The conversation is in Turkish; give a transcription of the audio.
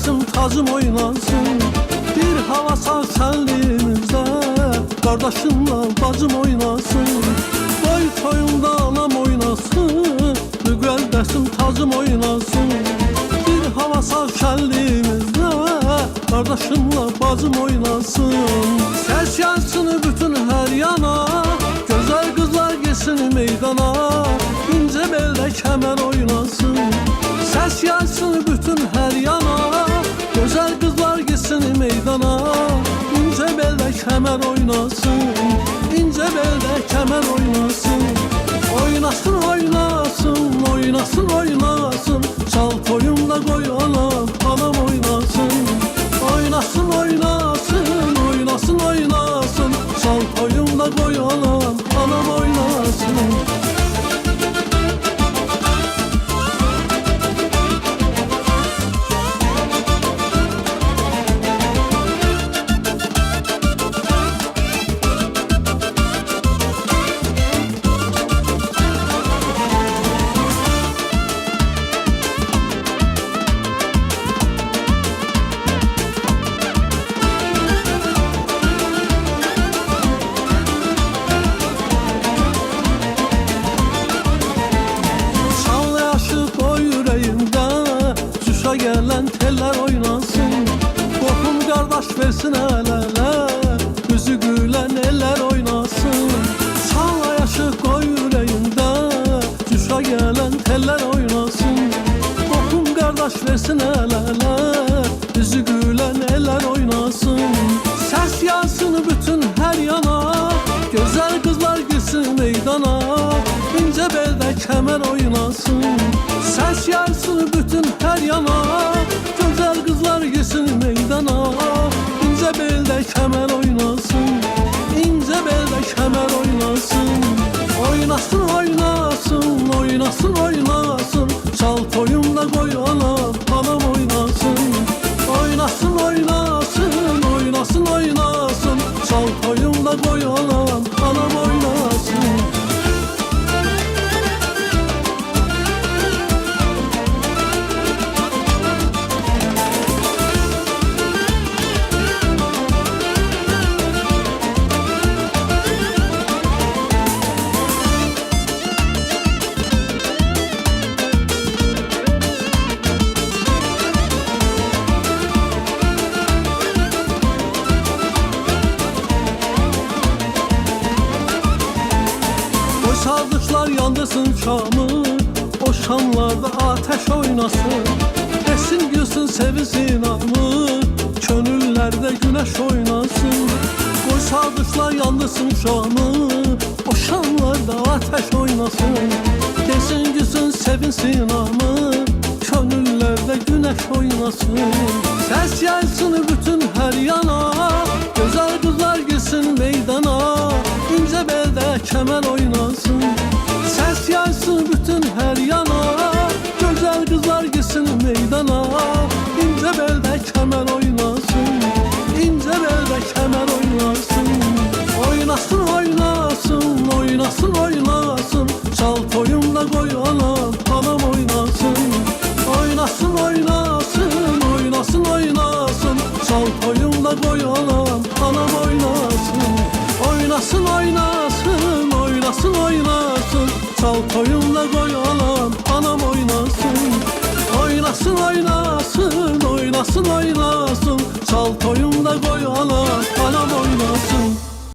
dersim tacım oynansın. Bir hava sağ senliğimizde, kardeşimle bacım oynasın. Boy toyunda anam oynasın, müqəl dersim tacım oynasın. Bir hava sağ şenliğimizde, kardeşimle bacım oynasın. Ses yansın bütün her yana, güzel kızlar gelsin meydana. İnce belde kemer oynasın. Ses yansın bütün her yana, güzel kızlar gelsin meydana. İnce belde kemer oynasın, ince belde kemer oynasın. Oynasın oynasın, oynasın oynasın, çal toyumda koy anam, anam oynasın. Oynasın oynasın, oynasın oynasın, çal toyumda koy anam, anam oynasın. Gelen teller oynasın, korkum kardeş versin el ele, yüzü gülen eller oynasın. Sağla yaşı koy yüreğinde, cüşa gelen teller oynasın. Korkum kardeş versin el ele, yüzü gülen eller oynasın. Ses yansın bütün her yana, güzel kızlar girsin meydana. İnce belde kemer oynasın. Ses yansın bütün her yana, güzel kızlar girsin meydana. İnce belde kemer oynasın, ince belde kemer oynasın. Oynasın oynasın, oynasın oynasın, çal toyumda koy anam, anam oynasın. Oynasın oynasın, oynasın oynasın, çal toyumda koy anam, anam oynasın. Sadıklar yandırsın şamı, o şamlarda ateş oynasın. Esin gülsün sevinsin amı, könüllerde güneş oynasın. Koy sadıklar yandırsın şamı, o şamlarda ateş oynasın. Esin gülsün sevinsin amı, könüllerde güneş oynasın. Ses yaysın bütün her yana, güzel kızlar girsin meydana. İnce belde kemer oynasın. Ses yaysın bütün her yana, güzel kızlar girsin meydana. İnce belde kemer oynasın, ince belde kemer oynasın. Oynasın oynasın, oynasın oynasın, çal toyumda koy anam, anam oynasın. Oynasın oynasın, oynasın oynasın, çal toyumda koy anam, anam oynasın. Oynasın oynasın, oynasın oynasın, çal toyumda koy anam, anam oynasın. Oynasın oynasın, oynasın oynasın, çal toyumda koy anam, anam oynasın.